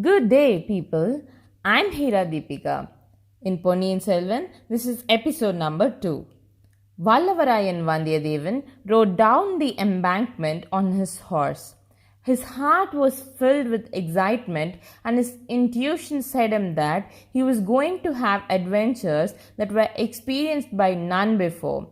Good day, people. I'm Hira Deepika. In Ponniyin Selvan, this is episode number 2. Vallavarayan Vandiyadevan rode down the embankment on his horse. His heart was filled with excitement, and his intuition said him that he was going to have adventures that were experienced by none before.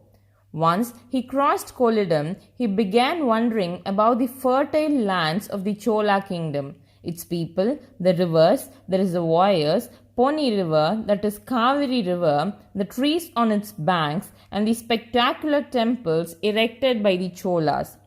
Once he crossed Kolidam, he began wondering about the fertile lands of the Chola kingdom, its people, the rivers, the reservoirs, Poni River, that is Kaveri River, the trees on its banks, and the spectacular temples erected by the Cholas.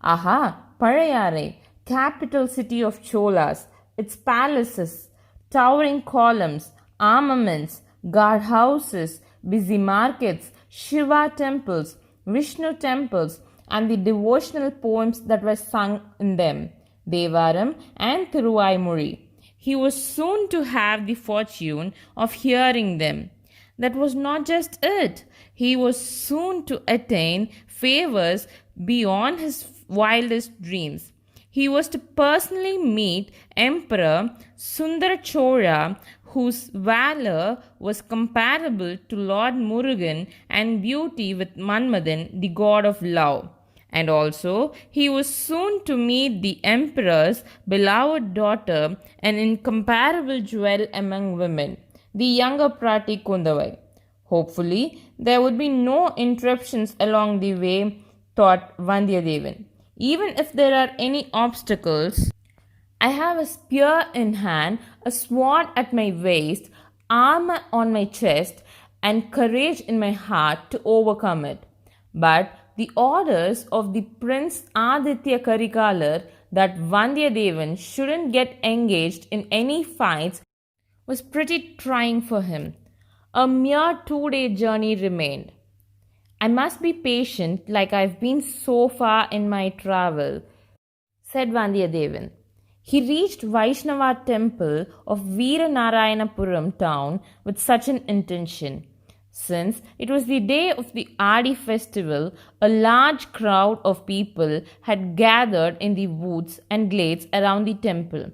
Aha, Parayare, capital city of Cholas, its palaces, towering columns, armaments, guard houses, busy markets, Shiva temples, Vishnu temples, and the devotional poems that were sung in them, Devaram and Thiruvaimuri. He was soon to have the fortune of hearing them. That was not just it. He was soon to attain favors beyond his wildest dreams. He was to personally meet Emperor Sundara Chola, whose valor was comparable to Lord Murugan and beauty with Manmadan, the god of love. And also, he was soon to meet the emperor's beloved daughter, an incomparable jewel among women, the younger Prati Kundavai. Hopefully, there would be no interruptions along the way, thought Vandiyadevan. Even if there are any obstacles, I have a spear in hand, a sword at my waist, armor on my chest, and courage in my heart to overcome it. But the orders of the Prince Aditya Karikalar that Vandiyadevan shouldn't get engaged in any fights was pretty trying for him. A mere 2-day journey remained. I must be patient like I've been so far in my travel, said Vandiyadevan. He reached Vaishnava temple of Veeranarayanapuram town with such an intention. Since it was the day of the Adi festival, a large crowd of people had gathered in the woods and glades around the temple.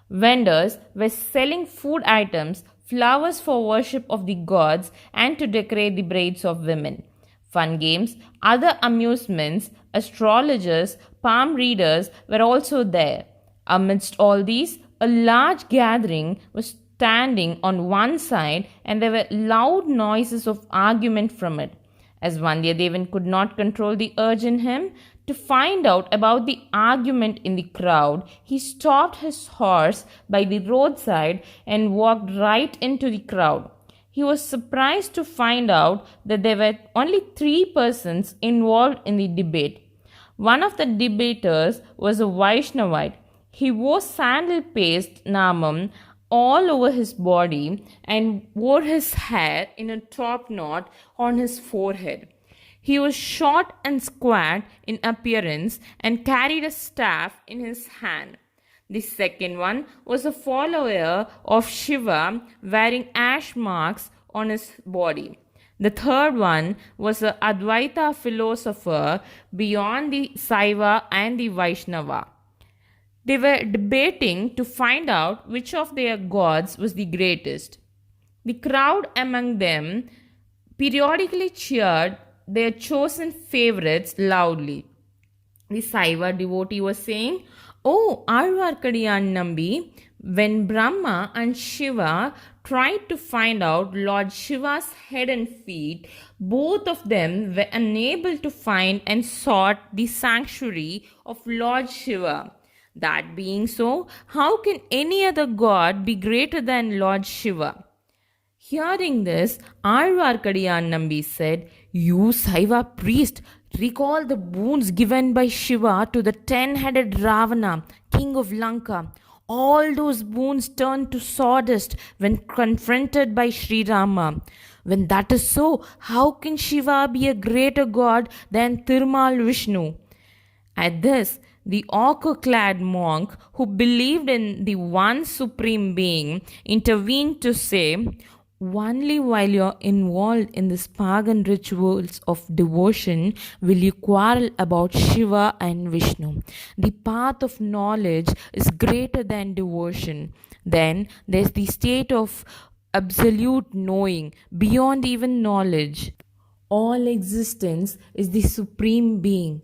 Vendors were selling food items, flowers for worship of the gods, and to decorate the braids of women. Fun games, other amusements, astrologers, palm readers were also there. Amidst all these, a large gathering was standing on one side, and there were loud noises of argument from it. As Vandiyadevan could not control the urge in him to find out about the argument in the crowd, he stopped his horse by the roadside and walked right into the crowd. He was surprised to find out that there were only 3 persons involved in the debate. One of the debaters was a Vaishnavite. He wore sandal paste namam all over his body and wore his hair in a top knot on his forehead. He was short and squat in appearance and carried a staff in his hand. The second one was a follower of Shiva wearing ash marks on his body. The third one was an Advaita philosopher beyond the Saiva and the Vaishnava. They were debating to find out which of their gods was the greatest. The crowd among them periodically cheered their chosen favorites loudly. The Saiva devotee was saying, "Oh, Alvarkadiyan Nambi, when Brahma and Shiva tried to find out Lord Shiva's head and feet, both of them were unable to find and sought the sanctuary of Lord Shiva. That being so, how can any other god be greater than Lord Shiva?" Hearing this, Alvarkadiyan Nambi said, "You Saiva priest, recall the boons given by Shiva to the 10-headed Ravana, king of Lanka. All those boons turned to sawdust when confronted by Sri Rama. When that is so, how can Shiva be a greater god than Thirumal Vishnu?" At this, the ochre clad monk, who believed in the one supreme being, intervened to say, Only while you're involved in these pagan rituals of devotion will you quarrel about Shiva and Vishnu. The path of knowledge is greater than devotion. Then there's the state of absolute knowing beyond even knowledge. All existence is the supreme being.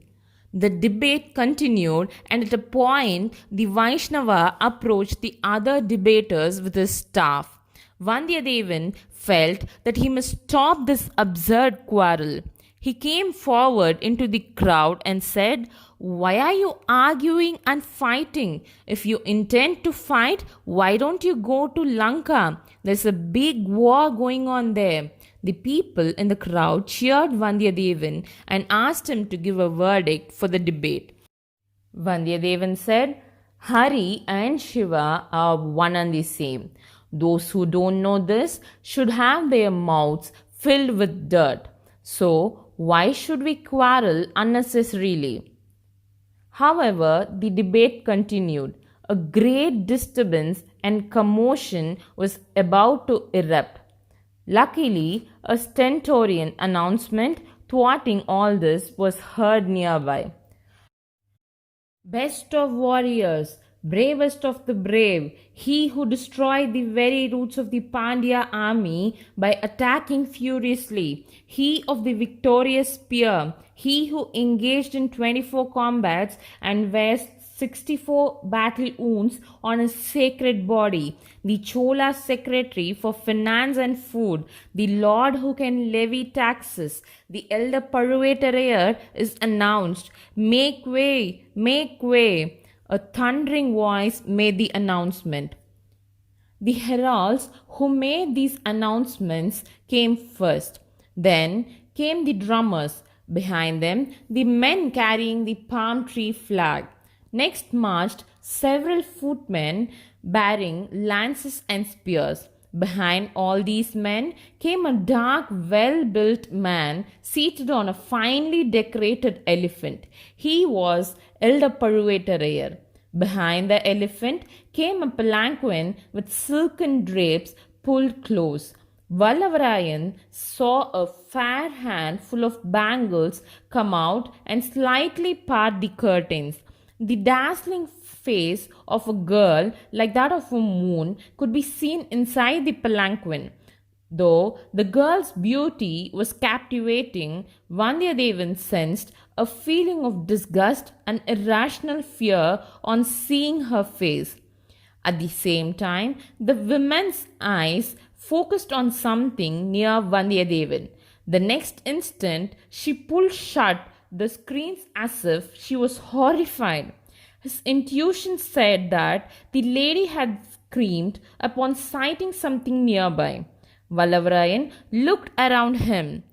The debate continued, and at a point, the Vaishnava approached the other debaters with his staff. Vandiyadevan felt that he must stop this absurd quarrel. He came forward into the crowd and said, "Why are you arguing and fighting? If you intend to fight, why don't you go to Lanka? There's a big war going on there." The people in the crowd cheered Vandiyadevan and asked him to give a verdict for the debate. Vandiyadevan said, "Hari and Shiva are one and the same. Those who don't know this should have their mouths filled with dirt. So, why should we quarrel unnecessarily?" However, the debate continued. A great disturbance and commotion was about to erupt. Luckily, a stentorian announcement thwarting all this was heard nearby. "Best of warriors, bravest of the brave, he who destroyed the very roots of the Pandya army by attacking furiously, he of the victorious spear, he who engaged in 24 combats and wears 64 battle wounds on his sacred body, the Chola secretary for finance and food, the lord who can levy taxes, the elder Pazhuvettarayar is announced. Make way, make way." A thundering voice made the announcement. The heralds who made these announcements came first. Then came the drummers. Behind them, the men carrying the palm tree flag. Next marched several footmen bearing lances and spears. Behind all these men came a dark, well built man seated on a finely decorated elephant. He was Elder Pazhuvettarayar. Behind the elephant came a palanquin with silken drapes pulled close. Vallavarayan saw a fair hand full of bangles come out and slightly part the curtains. The dazzling face of a girl, like that of a moon, could be seen inside the palanquin. Though the girl's beauty was captivating, Vandiyadevan sensed a feeling of disgust and irrational fear on seeing her face. At the same time, the woman's eyes focused on something near Vandiyadevan. The next instant, she pulled shut the screens as if she was horrified. His intuition said that the lady had screamed upon sighting something nearby. Vallavarayan looked around him.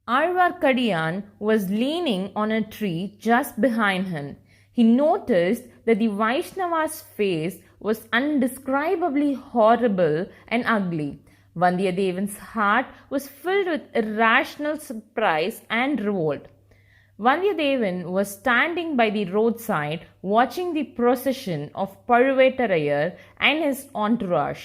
Alvarkadiyan was leaning on a tree just behind him. He noticed that the Vaishnava's face was undescribably horrible and ugly. Vandiyadevan's heart was filled with irrational surprise and revolt. Vandiyadevan was standing by the roadside watching the procession of Pazhuvettarayar and his entourage.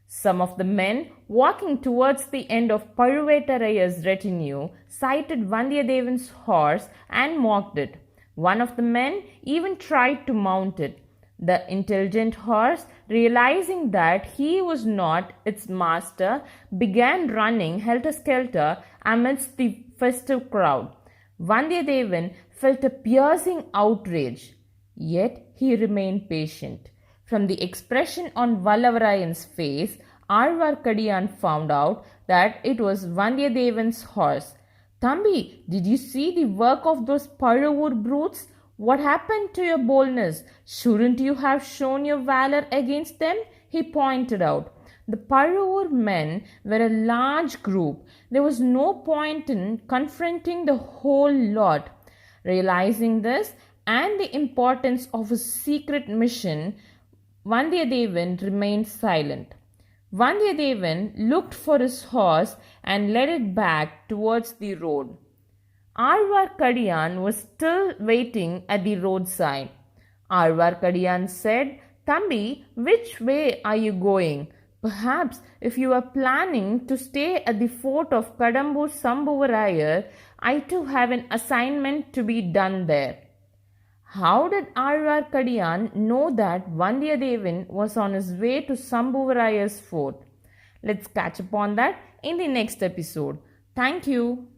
Some of the men walking towards the end of Pazhuvettarayar's retinue sighted Vandiyadevan's horse and mocked it. One of the men even tried to mount it. The intelligent horse, realizing that he was not its master, began running helter-skelter amidst the festive crowd. Vandiyadevan felt a piercing outrage, yet he remained patient. From the expression on Vallavarayan's face, Alvarkadiyan found out that it was Vandiyadevan's horse. "Thambi, did you see the work of those Pazhavur brutes? What happened to your boldness? Shouldn't you have shown your valor against them?" he pointed out. The Pazhavur men were a large group. There was no point in confronting the whole lot. Realizing this and the importance of his secret mission, Vandiyadevan remained silent. Vandiyadevan looked for his horse and led it back towards the road. Alvarkadiyan was still waiting at the roadside. Alvarkadiyan said, "Thambi, which way are you going?" Perhaps if you are planning to stay at the fort of Kadambur Sambhuvarayar, I too have an assignment to be done there. How did Alvar Kadiyan know that Vandiyadevan was on his way to Sambhuvarayar's fort? Let's catch up on that in the next episode. Thank you.